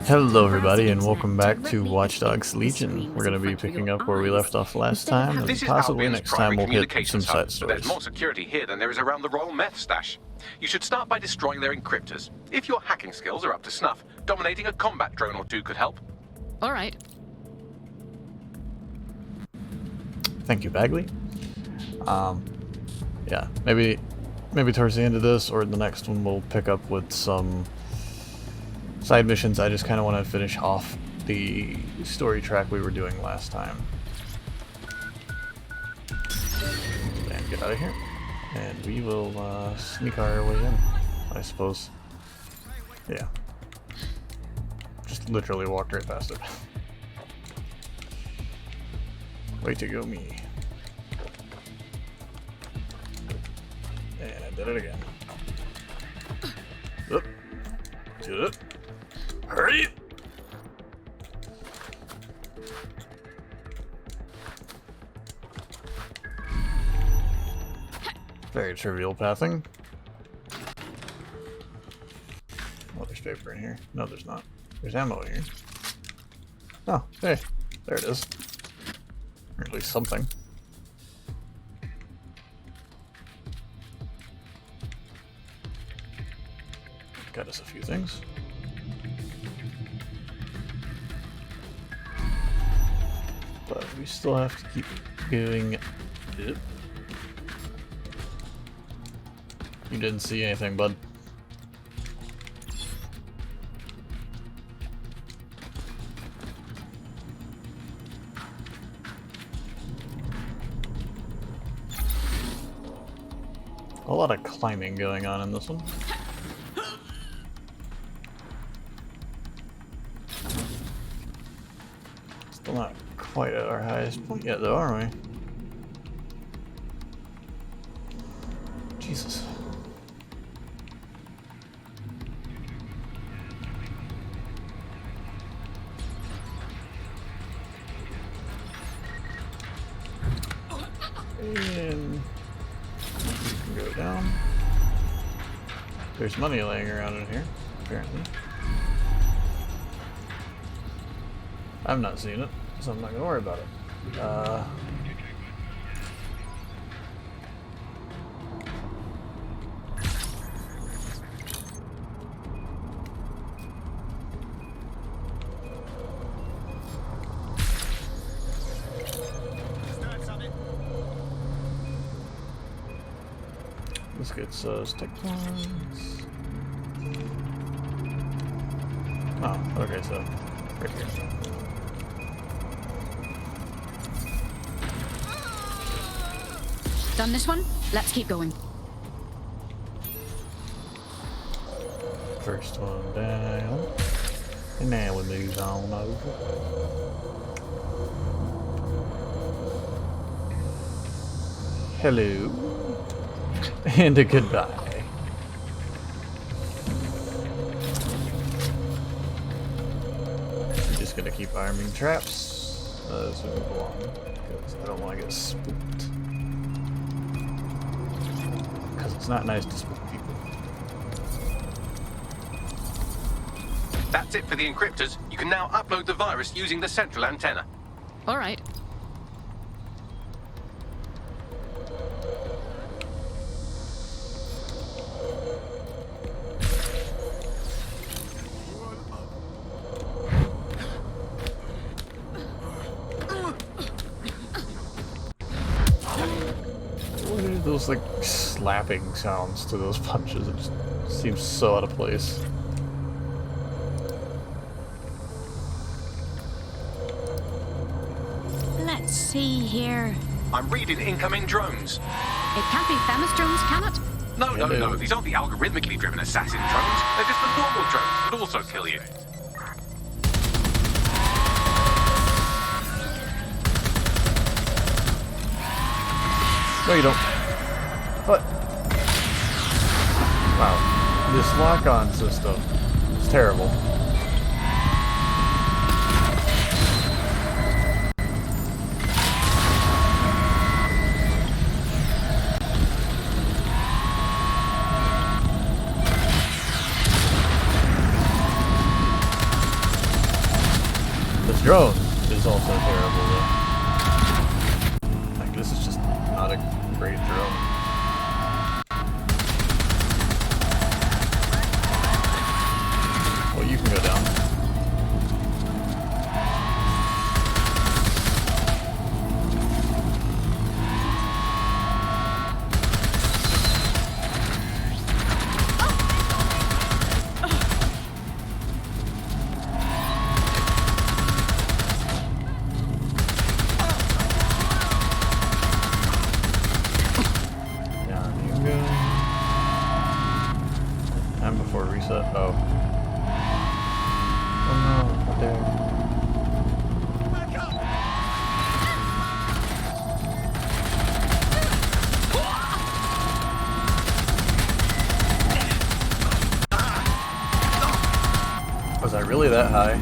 Hello everybody and welcome back to Watch Dogs Legion. We're going to be picking up where we left off last time, and This is possibly Albion's next time primary we'll hit some communications side hub, but stories. there's more security here than there is around the Royal Meth stash. You should start by destroying their encryptors. If your hacking skills are up to snuff, dominating a combat drone or two could help. All right. Thank you, Bagley. Yeah, maybe towards the end of this or the next one we'll pick up with some side missions. I just kind of want to finish off the story track we were doing last time. And get out of here. And we will sneak our way in, I suppose. Yeah. Just literally walked right past it. Way to go, me. And I did it again. Up. Do it. Hurry! Very trivial pathing. Oh, there's paper in here. No, there's not. There's ammo in here. Oh, hey. There it is. Or at least something. Got us a few things. But we still have to keep doing it. You didn't see anything, bud. A lot of climbing going on in this one. Still not quite at our highest point yet, though, are we? Jesus. And go down. There's money laying around in here, apparently. I'm not seeing it, so I'm not gonna worry about it. Let's get stick ones. Oh, okay, so right here. Done this one? Let's keep going. First one down. And now we move on over. Hello. And a goodbye. I'm just gonna keep arming traps as we move along, because I don't want to get spooked. Because it's not nice to spook people. That's it for the encryptors. You can now upload the virus using the central antenna. All right. What are those like slapping sounds to those punches? It just seems so out of place. Let's see here. I'm reading incoming drones. It can't be Themis drones, can it? No. These aren't the algorithmically driven assassin drones. They're just the normal drones that also kill you. No, you don't. What? Wow. This lock-on system is terrible. drone is also terrible though. Like this is just not a great drone. Well, you can go down. Oh. Oh no, not there. Back up! Was I really that high?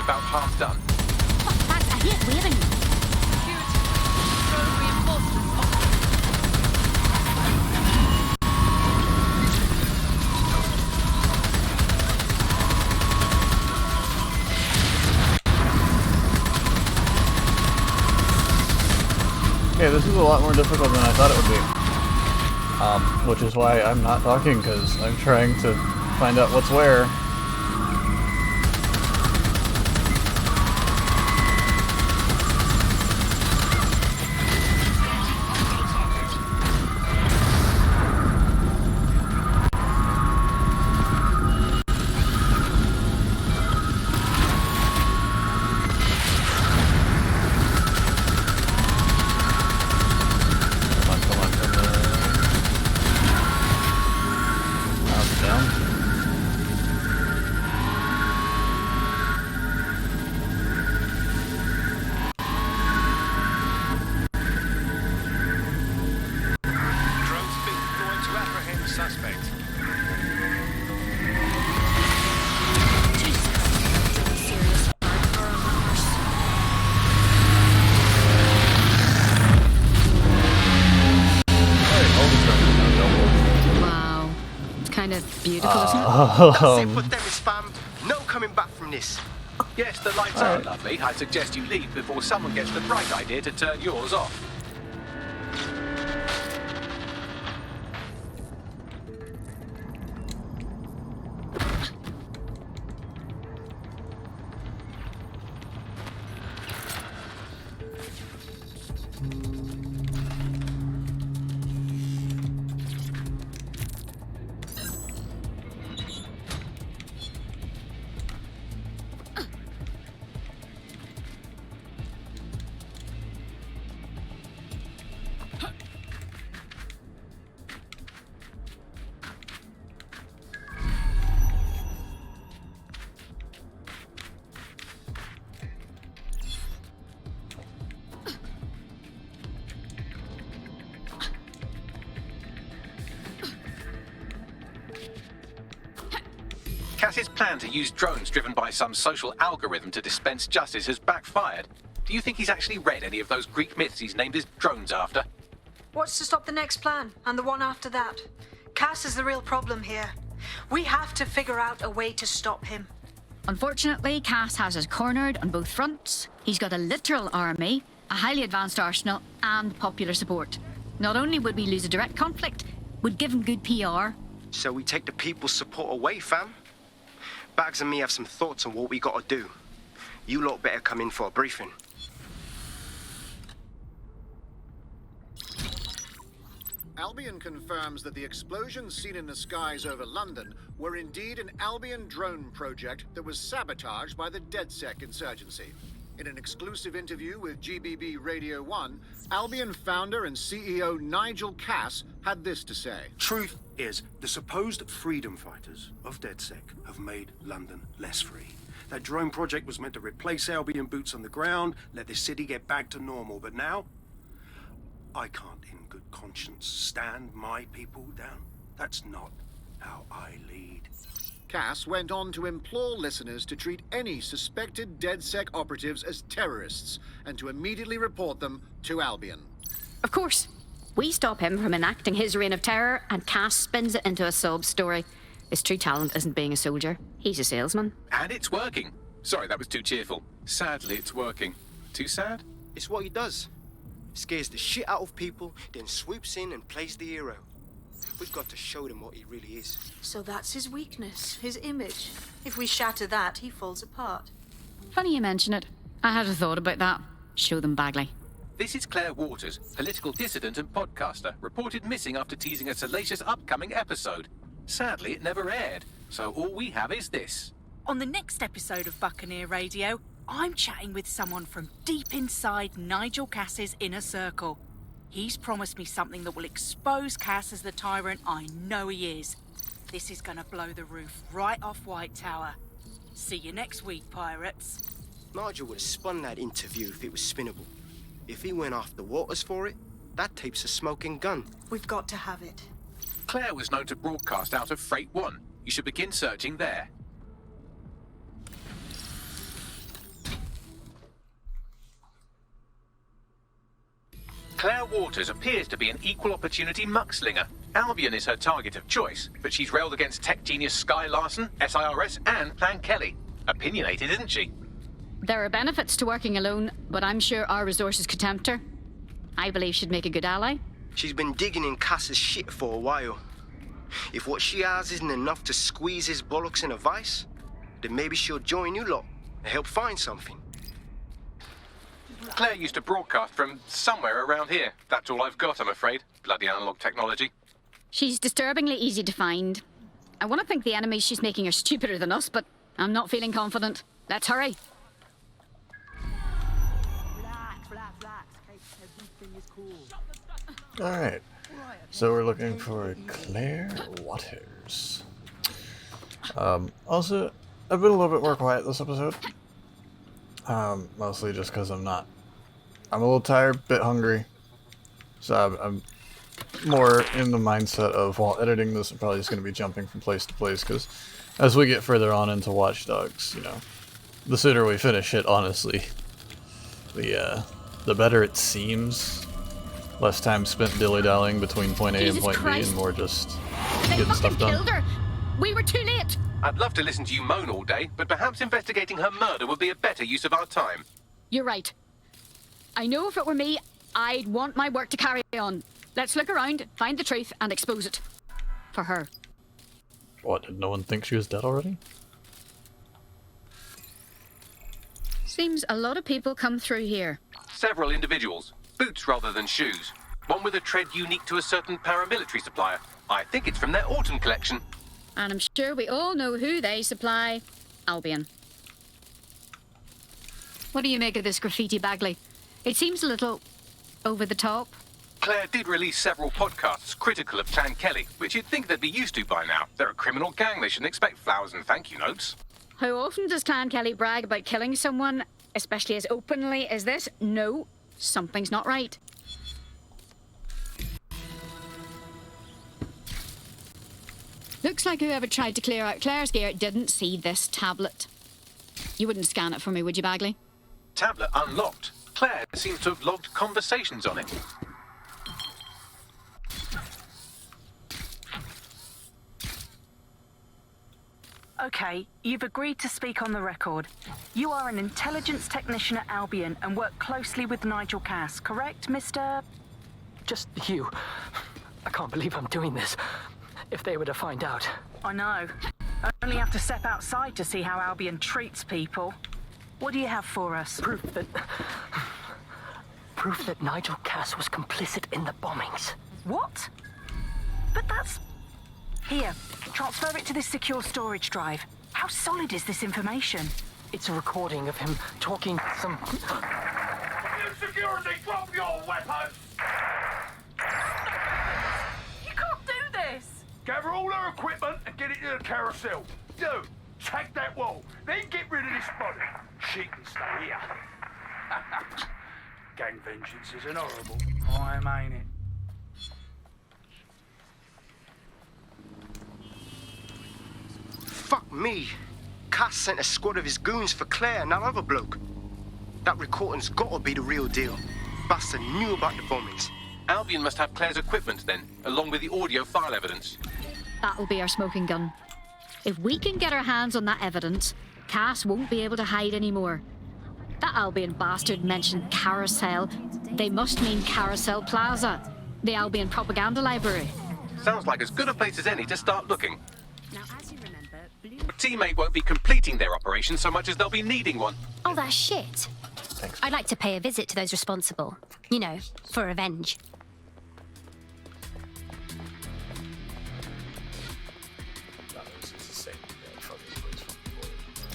About half done. Oh, thanks, I hate waving. Cute. Road reinforcements on. Okay, this is a lot more difficult than I thought it would be. Which is why I'm not talking, because I'm trying to find out what's where. Kind of beautiful, isn't it? That's it for Dennis, fam. No coming back from this. Yes, the lights are lovely. I suggest you leave before someone gets the bright idea to turn yours off. Cass's plan to use drones driven by some social algorithm to dispense justice has backfired. Do you think he's actually read any of those Greek myths he's named his drones after? What's to stop the next plan, and the one after that? Cass is the real problem here. We have to figure out a way to stop him. Unfortunately, Cass has us cornered on both fronts. He's got a literal army, a highly advanced arsenal, and popular support. Not only would we lose a direct conflict, we'd give him good PR. So we take the people's support away, fam? Bags and me have some thoughts on what we gotta do. You lot better come in for a briefing. Albion confirms that the explosions seen in the skies over London were indeed an Albion drone project that was sabotaged by the DedSec insurgency. In an exclusive interview with GBB Radio 1, Albion founder and CEO Nigel Cass had this to say. Truth is, the supposed freedom fighters of DedSec have made London less free. That drone project was meant to replace Albion boots on the ground, let the city get back to normal, but now I can't good conscience stand my people down. That's not how I lead. Cass went on to implore listeners to treat any suspected DedSec operatives as terrorists and to immediately report them to Albion. Of course. We stop him from enacting his reign of terror, and Cass spins it into a sob story. His true talent isn't being a soldier. He's a salesman. And it's working. Sorry, that was too cheerful. Sadly, it's working. Too sad? It's what he does. Scares the shit out of people, then swoops in and plays the hero. We've got to show them what he really is. So that's his weakness, his image. If we shatter that, he falls apart. Funny you mention it. I had a thought about that. Show them Bagley. This is Claire Waters, political dissident and podcaster, reported missing after teasing a salacious upcoming episode. Sadly, it never aired, so all we have is this. On the next episode of Buccaneer Radio, I'm chatting with someone from deep inside Nigel Cass's inner circle. He's promised me something that will expose Cass as the tyrant I know he is. This is gonna blow the roof right off White Tower. See you next week, pirates. Nigel would have spun that interview if it was spinnable. If he went after Waters for it, that tape's a smoking gun. We've got to have it. Claire was known to broadcast out of Freight 1. You should begin searching there. Claire Waters appears to be an equal opportunity muckslinger. Albion is her target of choice, but she's railed against tech genius Sky Larson, SIRS, and Plan Kelly. Opinionated, isn't she? There are benefits to working alone, but I'm sure our resources could tempt her. I believe she'd make a good ally. She's been digging in Cass's shit for a while. If what she has isn't enough to squeeze his bollocks in a vice, then maybe she'll join you lot and help find something. Claire used to broadcast from somewhere around here. That's all I've got, I'm afraid. Bloody analog technology. She's disturbingly easy to find. I want to think the enemies she's making are stupider than us, but I'm not feeling confident. Let's hurry. Alright, so we're looking for Claire Waters. Also, I've been a little bit more quiet this episode. Mostly just because I'm a little tired, bit hungry. So I'm more in the mindset of, while editing this, I'm probably just going to be jumping from place to place, because as we get further on into Watch Dogs, you know, the sooner we finish it, honestly, the better it seems. Less time spent dilly-dallying between point A and point B, and more just getting stuff done. Killed her. We were too late. I'd love to listen to you moan all day, but perhaps investigating her murder would be a better use of our time. You're right. I know if it were me, I'd want my work to carry on. Let's look around, find the truth, and expose it. For her. What, did no one think she was dead already? Seems a lot of people come through here. Several individuals. Boots rather than shoes. One with a tread unique to a certain paramilitary supplier. I think it's from their autumn collection. And I'm sure we all know who they supply. Albion. What do you make of this graffiti, Bagley? It seems a little over the top. Claire did release several podcasts critical of Plan Kelly, which you'd think they'd be used to by now. They're a criminal gang, they shouldn't expect flowers and thank you notes. How often does Clan Kelly brag about killing someone, especially as openly as this? No, something's not right. Looks like whoever tried to clear out Claire's gear didn't see this tablet. You wouldn't scan it for me, would you, Bagley? Tablet unlocked. Claire seems to have logged conversations on it. Okay, you've agreed to speak on the record. You are an intelligence technician at Albion and work closely with Nigel Cass, correct, Mr...? Just you. I can't believe I'm doing this. If they were to find out. I know. I only have to step outside to see how Albion treats people. What do you have for us? Proof that Nigel Cass was complicit in the bombings. What? But that's... Here, transfer it to this secure storage drive. How solid is this information? It's a recording of him talking some... Security, drop your weapons! You can't do this! Gather all her equipment and get it to the carousel. Do. Check that wall. Then get rid of this body. She can stay here. Gang vengeance is an horrible time, ain't it? Fuck me. Cass sent a squad of his goons for Claire and that other bloke. That recording's gotta be the real deal. Bastard knew about the bombings. Albion must have Claire's equipment then, along with the audio file evidence. That'll be our smoking gun. If we can get our hands on that evidence, Cass won't be able to hide anymore. That Albion bastard mentioned Carousel. They must mean Carousel Plaza, the Albion propaganda library. Sounds like as good a place as any to start looking. Now, as you remember, Blue... A teammate won't be completing their operation so much as they'll be needing one. Oh, that's shit. Thanks. I'd like to pay a visit to those responsible. You know, for revenge.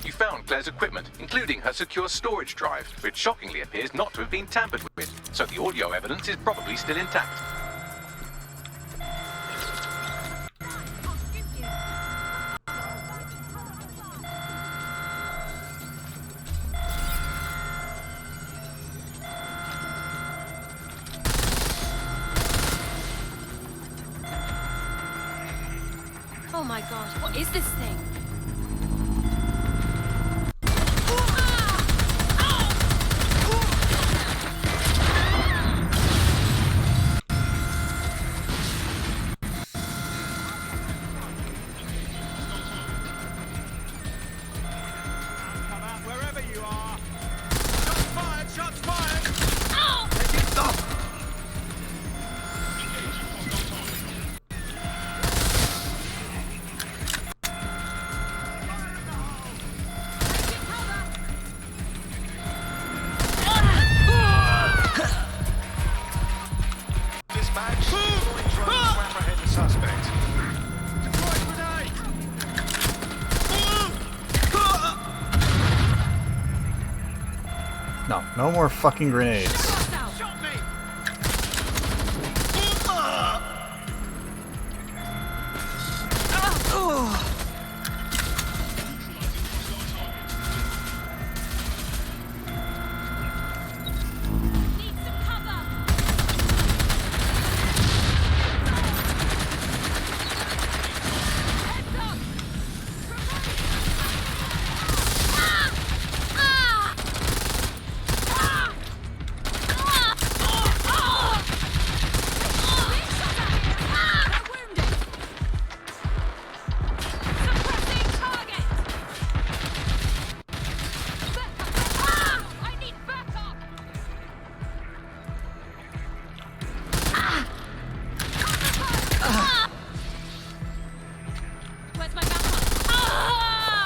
You found Claire's equipment, including her secure storage drive, which shockingly appears not to have been tampered with, so the audio evidence is probably still intact. Oh my god, what is this thing? No more fucking grenades.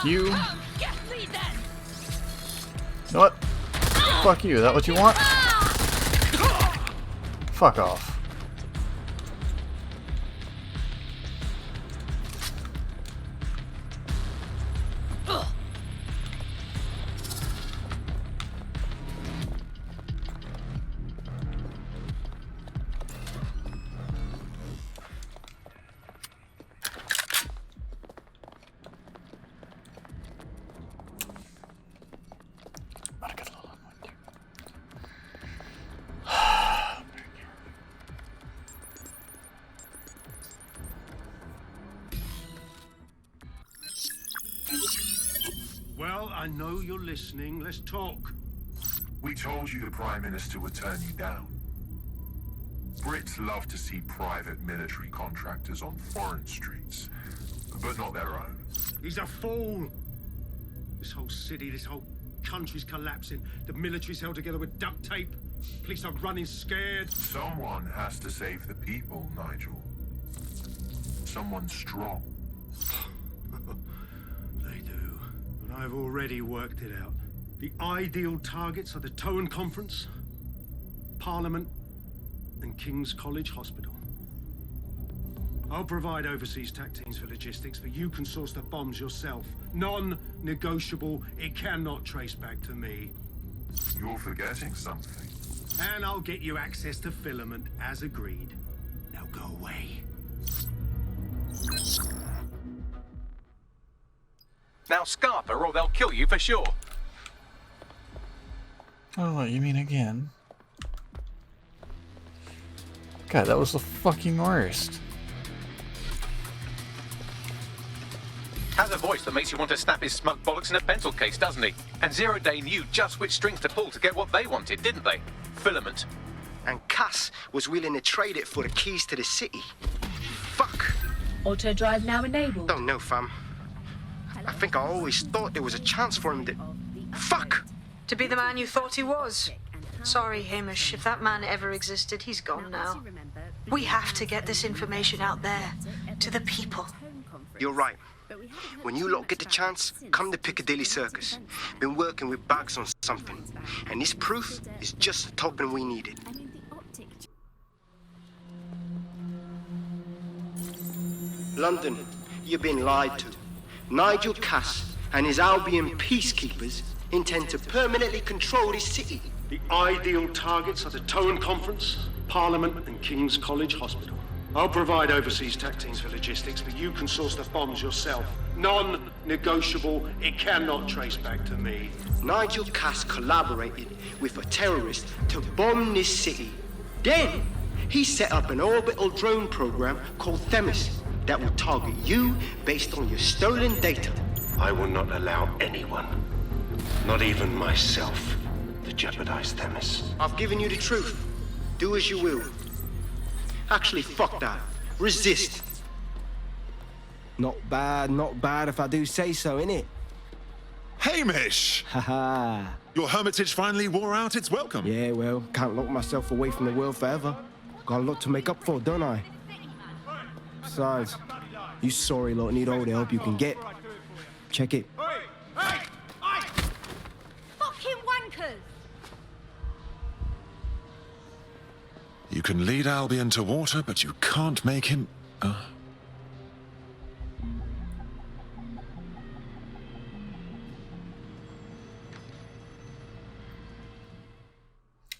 You. You know what? Fuck you. Is that what you want? Fuck off. Well, I know you're listening. Let's talk. We told you the Prime Minister would turn you down. Brits love to see private military contractors on foreign streets, but not their own. He's a fool. This whole city, this whole country's collapsing. The military's held together with duct tape. Police are running scared. Someone has to save the people, Nigel. Someone strong. They do. But I've already worked it out. The ideal targets are the Towan Conference, Parliament, and King's College Hospital. I'll provide overseas tac teams for logistics, but you can source the bombs yourself. Non-negotiable. It cannot trace back to me. You're forgetting something. And I'll get you access to filament, as agreed. Now go away. Now Scarper, or they'll kill you for sure. Oh, what, you mean again? God, that was the fucking worst. Has a voice that makes you want to snap his smug bollocks in a pencil case, doesn't he? And Zero Day knew just which strings to pull to get what they wanted, didn't they? Filament. And Cass was willing to trade it for the keys to the city. Fuck. Auto drive now enabled. Don't know, fam. I think I always thought there was a chance for him to... Fuck! To be the man you thought he was. Sorry, Hamish. If that man ever existed, he's gone now. We have to get this information out there, to the people. You're right. When you lot get the chance, come to Piccadilly Circus. Been working with Bags on something, and this proof is just the token we needed. London, you've been lied to. Nigel Cass and his Albion peacekeepers intend to permanently control this city. The ideal targets are the Tone Conference, Parliament, and King's College Hospital. I'll provide overseas tech teams for logistics, but you can source the bombs yourself. Non-negotiable. It cannot trace back to me. Nigel Cass collaborated with a terrorist to bomb this city. Then, he set up an orbital drone program called Themis that will target you based on your stolen data. I will not allow anyone, not even myself, to jeopardize Themis. I've given you the truth. Do as you will. Actually, fuck that. Resist. Not bad if I do say so, innit? Hamish! Haha. Your hermitage finally wore out its welcome. Yeah, well, can't lock myself away from the world forever. Got a lot to make up for, don't I? Besides, you sorry lot need all the help you can get. Check it. Fucking wankers! You can lead Albion to water, but you can't make him...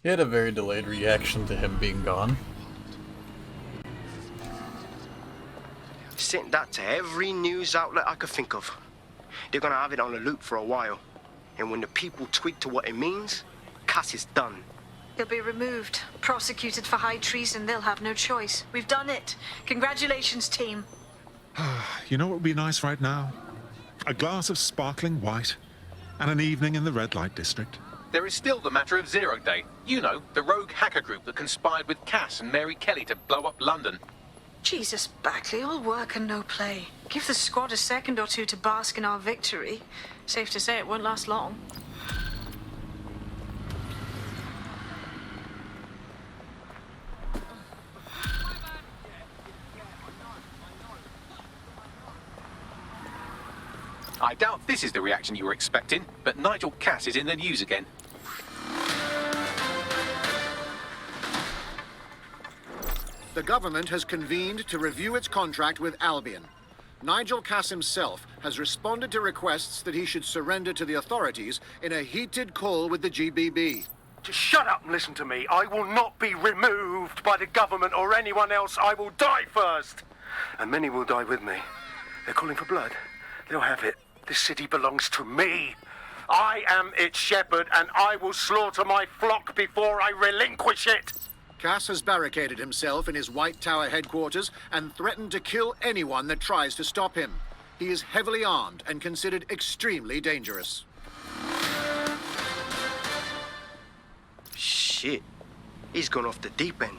He had a very delayed reaction to him being gone. Sent that to every news outlet I could think of. They're gonna have it on a loop for a while. And when the people tweak to what it means, Cass is done. He'll be removed, prosecuted for high treason. They'll have no choice. We've done it. Congratulations, team. You know what would be nice right now? A glass of sparkling white and an evening in the red light district. There is still the matter of Zero Day. You know, the rogue hacker group that conspired with Cass and Mary Kelly to blow up London. Jesus, Backley, all work and no play. Give the squad a second or two to bask in our victory. Safe to say it won't last long. I doubt this is the reaction you were expecting, but Nigel Cass is in the news again. The government has convened to review its contract with Albion. Nigel Cass himself has responded to requests that he should surrender to the authorities in a heated call with the GBB. Just shut up and listen to me. I will not be removed by the government or anyone else. I will die first. And many will die with me. They're calling for blood. They'll have it. This city belongs to me. I am its shepherd, and I will slaughter my flock before I relinquish it. Cass has barricaded himself in his White Tower headquarters and threatened to kill anyone that tries to stop him. He is heavily armed and considered extremely dangerous. Shit. He's gone off the deep end.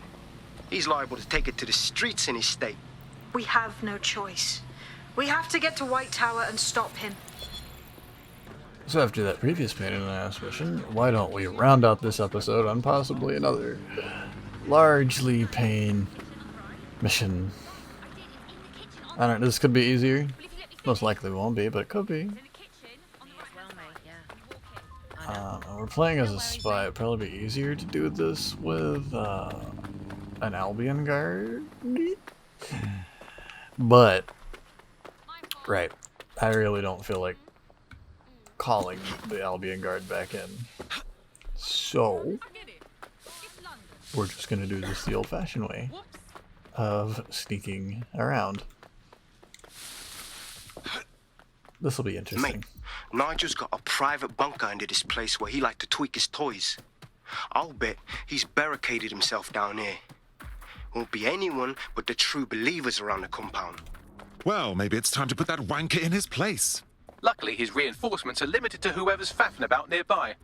He's liable to take it to the streets in his state. We have no choice. We have to get to White Tower and stop him. So after that previous pain in the ass mission, why don't we round out this episode on possibly another largely pain mission. I don't know, this could be easier. Most likely won't be, but it could be. We're playing as a spy. It'd probably be easier to do this with an Albion guard. But, right, I really don't feel like calling the Albion guard back in. So, we're just gonna do this the old-fashioned way of sneaking around. This will be interesting. Mate, Nigel's got a private bunker under this place where he liked to tweak his toys. I'll bet he's barricaded himself down here. Won't be anyone but the true believers around the compound. Well, maybe it's time to put that wanker in his place. Luckily, his reinforcements are limited to whoever's faffing about nearby.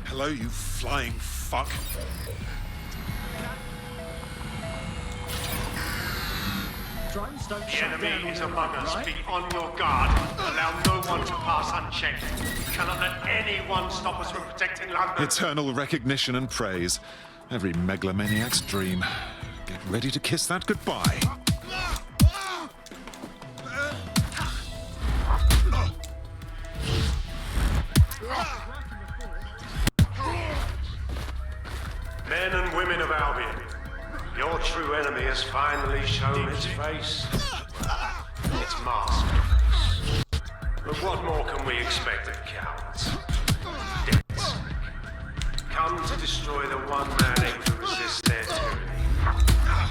Hello, you flying fuck. The enemy is among us. Be on your guard. Allow no one to pass unchecked. We cannot let anyone stop us from protecting London. Eternal recognition and praise. Every megalomaniac's dream. Get ready to kiss that goodbye. Men and women of Albion, your true enemy has finally shown its face. Its masked face. But what more can we expect of cowards? Deaths. Come to destroy the one man able to resist their tyranny.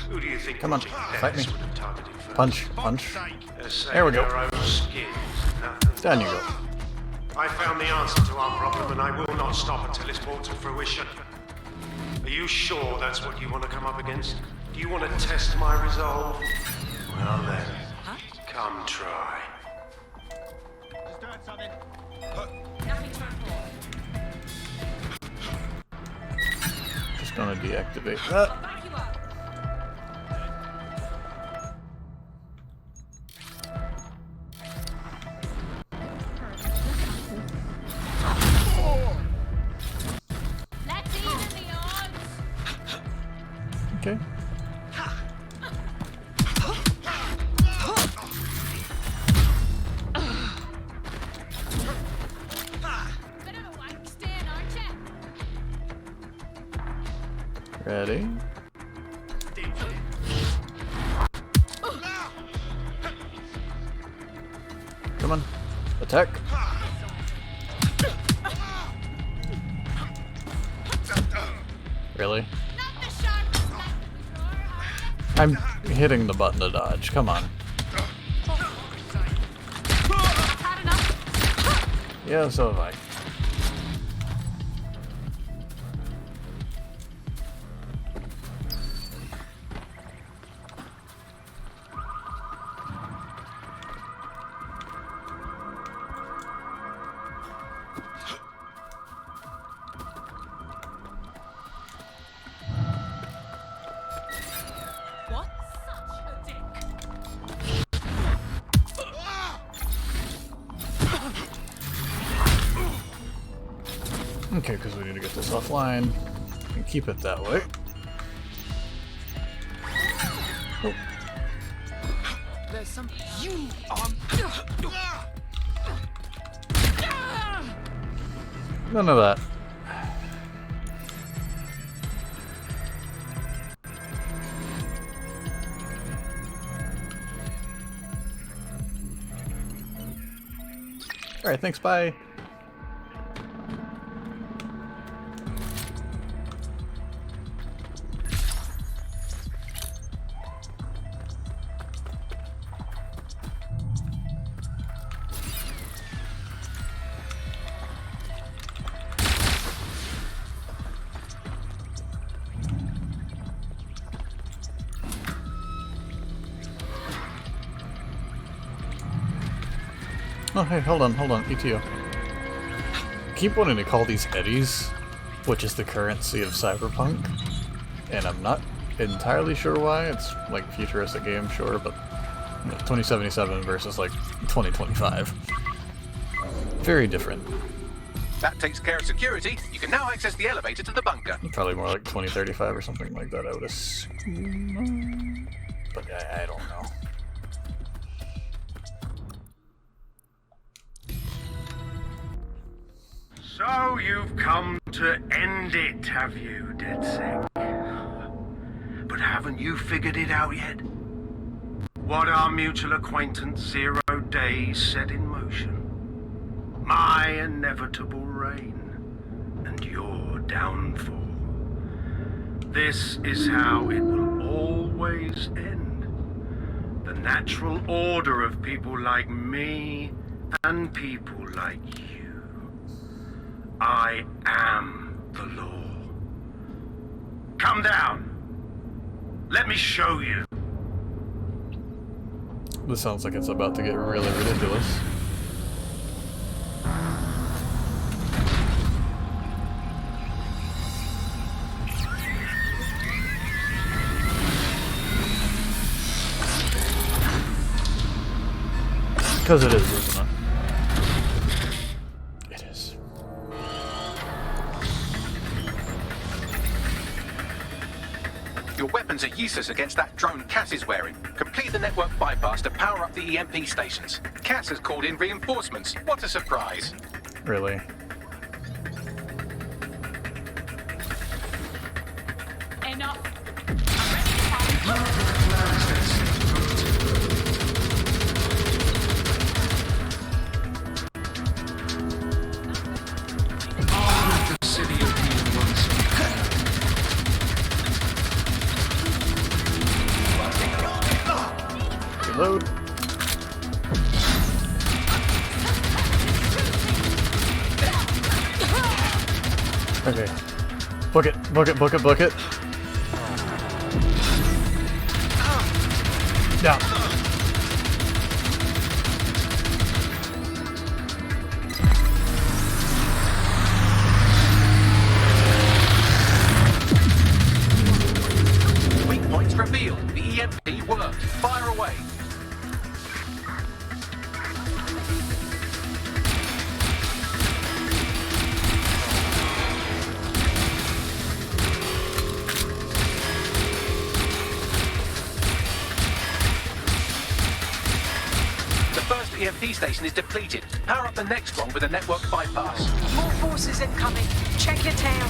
Who do you think Come on, fight me. would have targeted first? Punch, punch. They're There we saying go. their own skin is nothing. Down you go. I found the answer to our problem, and I will not stop until it's brought to fruition. Are you sure that's what you want to come up against? Do you want to test my resolve? Well then, come try. Just gonna deactivate that. Okay. Ready? Come on. Attack. Really? I'm hitting the button to dodge. Come on. Yeah, so have I. Okay, because we need to get this offline and keep it that way. Oh. There's some you None of that. Alright, thanks, bye. Oh, hey, hold on, ETO. Keep wanting to call these eddies, which is the currency of Cyberpunk, and I'm not entirely sure why. It's like a futuristic game, sure, but you know, 2077 versus like 2025. Very different. That takes care of security. You can now access the elevator to the bunker. Probably more like 2035 or something like that, I would assume. But I don't know. So you've come to end it, have you, DedSec? But haven't you figured it out yet? What our mutual acquaintance 0 Days set in motion? My inevitable reign and your downfall. This is how it will always end. The natural order of people like me and people like you. I am the law. Come down. Let me show you. This sounds like it's about to get really ridiculous. Because it is, isn't it? It is. Your weapons are useless against that drone Cass is wearing. Complete the network bypass to power up the EMP stations. Cass has called in reinforcements. What a surprise. Really? Enough. Reload. Okay. Book it, book it, book it, book it. Yeah. Weak points revealed. The EMP worked. Fire away. The first EMP station is depleted. Power up the next one with a network bypass. More forces incoming. Check your tail.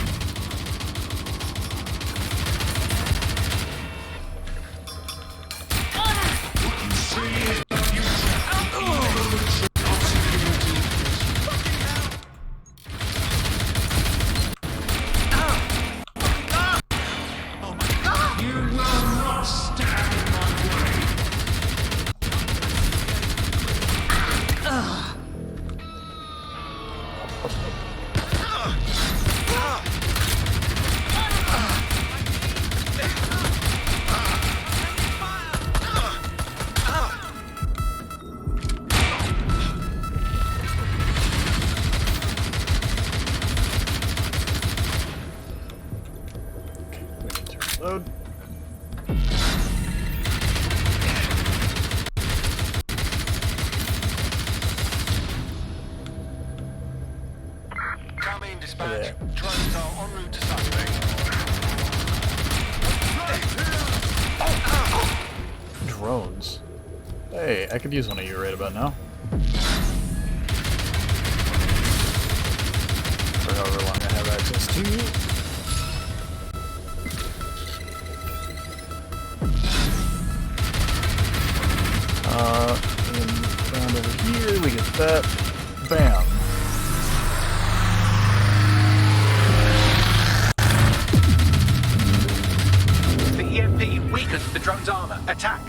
Load. Come in, dispatch. Yeah. Drones are en route to suspect. Drones. Hey, I could use one of you right about now. For however long I have access to. And round over here, we get that. Bam. The EMP weakened the drone's armor. Attack.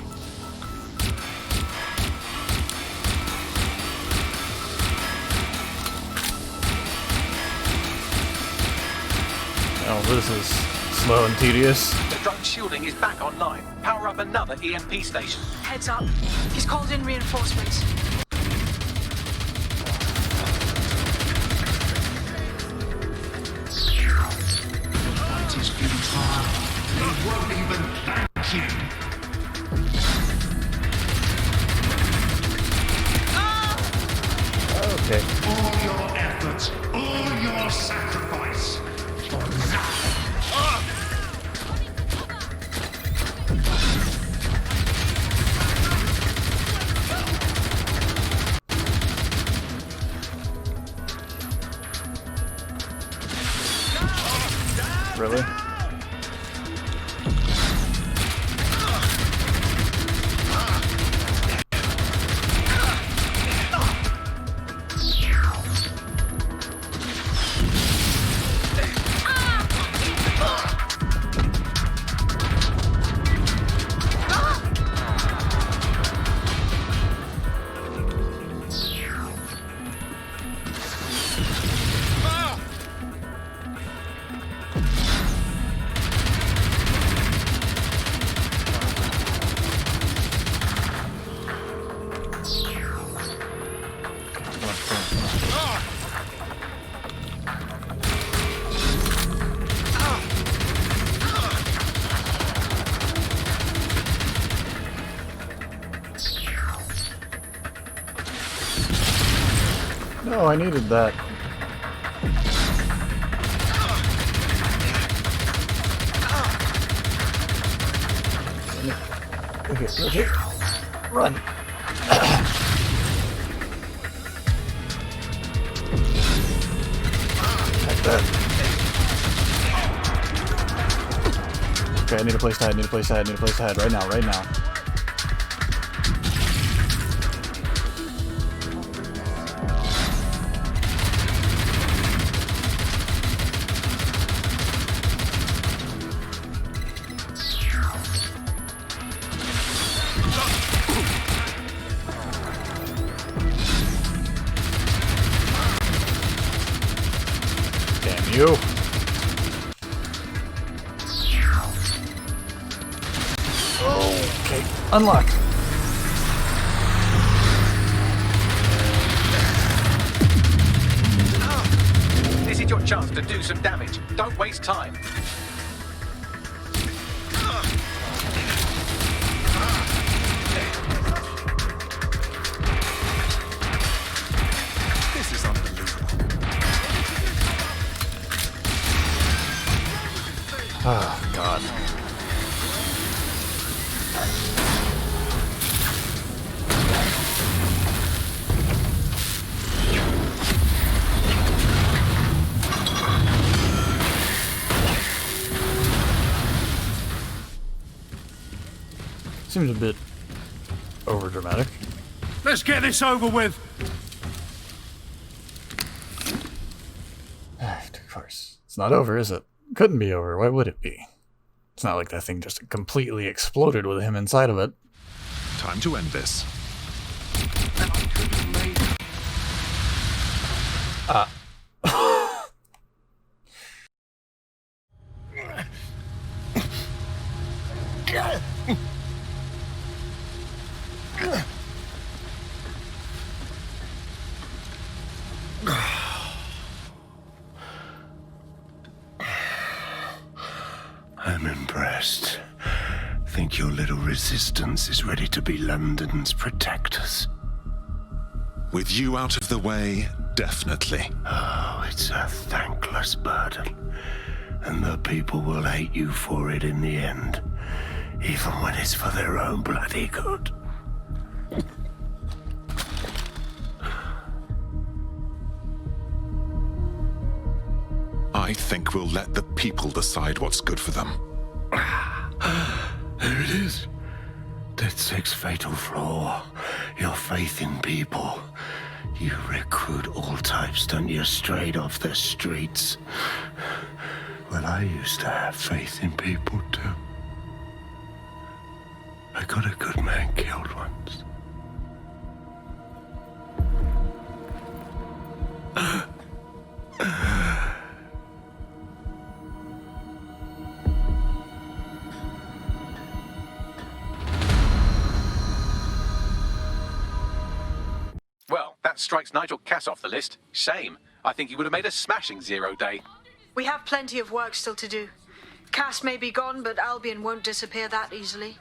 Oh, this is slow and tedious. The drone shielding is back online. Power up another EMP station. Heads up. He's called in reinforcements. Fight is futile. They won't even thank you. Okay. All your efforts, all your sacrifice, for nothing. Really? No, I needed that. Okay. Run. Like that. Okay, I need a place to hide, right now. Damn you. Okay, unlock. This is your chance to do some damage. Don't waste time. This is unbelievable. Oh, God. Seems a bit overdramatic. Let's get this over with. Of course. It's not over, is it? Couldn't be over. Why would it be? It's not like that thing just completely exploded with him inside of it. Time to end this. I'm impressed. Think your little resistance is ready to be London's protectors? With you out of the way, definitely. Oh, it's a thankless burden. And the people will hate you for it in the end. Even when it's for their own bloody good. I think we'll let the people decide what's good for them. There it is. DedSec's fatal flaw. Your faith in people. You recruit all types, don't you, straight off the streets. Well, I used to have faith in people, too. I got a good man killed once. Well, that strikes Nigel Cass off the list. Shame. I think he would have made a smashing 0 day. We have plenty of work still to do. Cass may be gone, but Albion won't disappear that easily.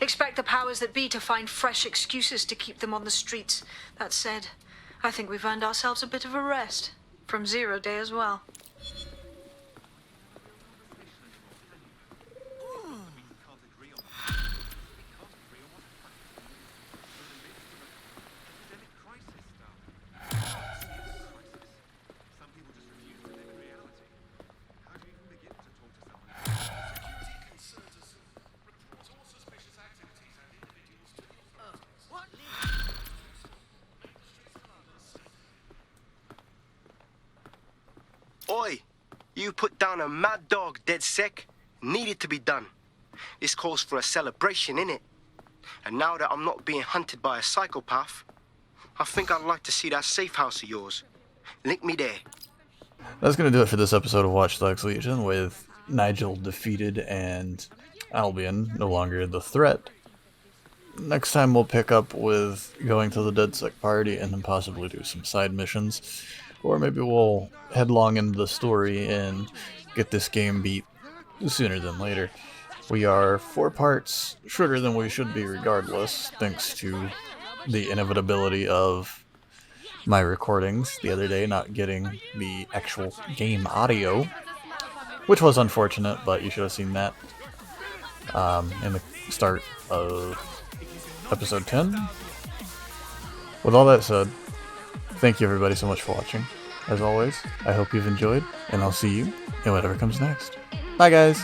Expect the powers that be to find fresh excuses to keep them on the streets. That said, I think we've earned ourselves a bit of a rest. From 0 day as well. Oi! You put down a mad dog, DedSec. Needed to be done. This calls for a celebration, innit? And now that I'm not being hunted by a psychopath, I think I'd like to see that safe house of yours. Link me there. That's going to do it for this episode of Watch Dogs Legion, with Nigel defeated and Albion no longer the threat. Next time we'll pick up with going to the DedSec party and then possibly do some side missions. Or maybe we'll headlong into the story and get this game beat sooner than later. We are 4 parts shorter than we should be regardless, thanks to the inevitability of my recordings the other day, not getting the actual game audio, which was unfortunate, but you should have seen that in the start of episode 10. With all that said, thank you everybody so much for watching. As always, I hope you've enjoyed, and I'll see you in whatever comes next. Bye guys!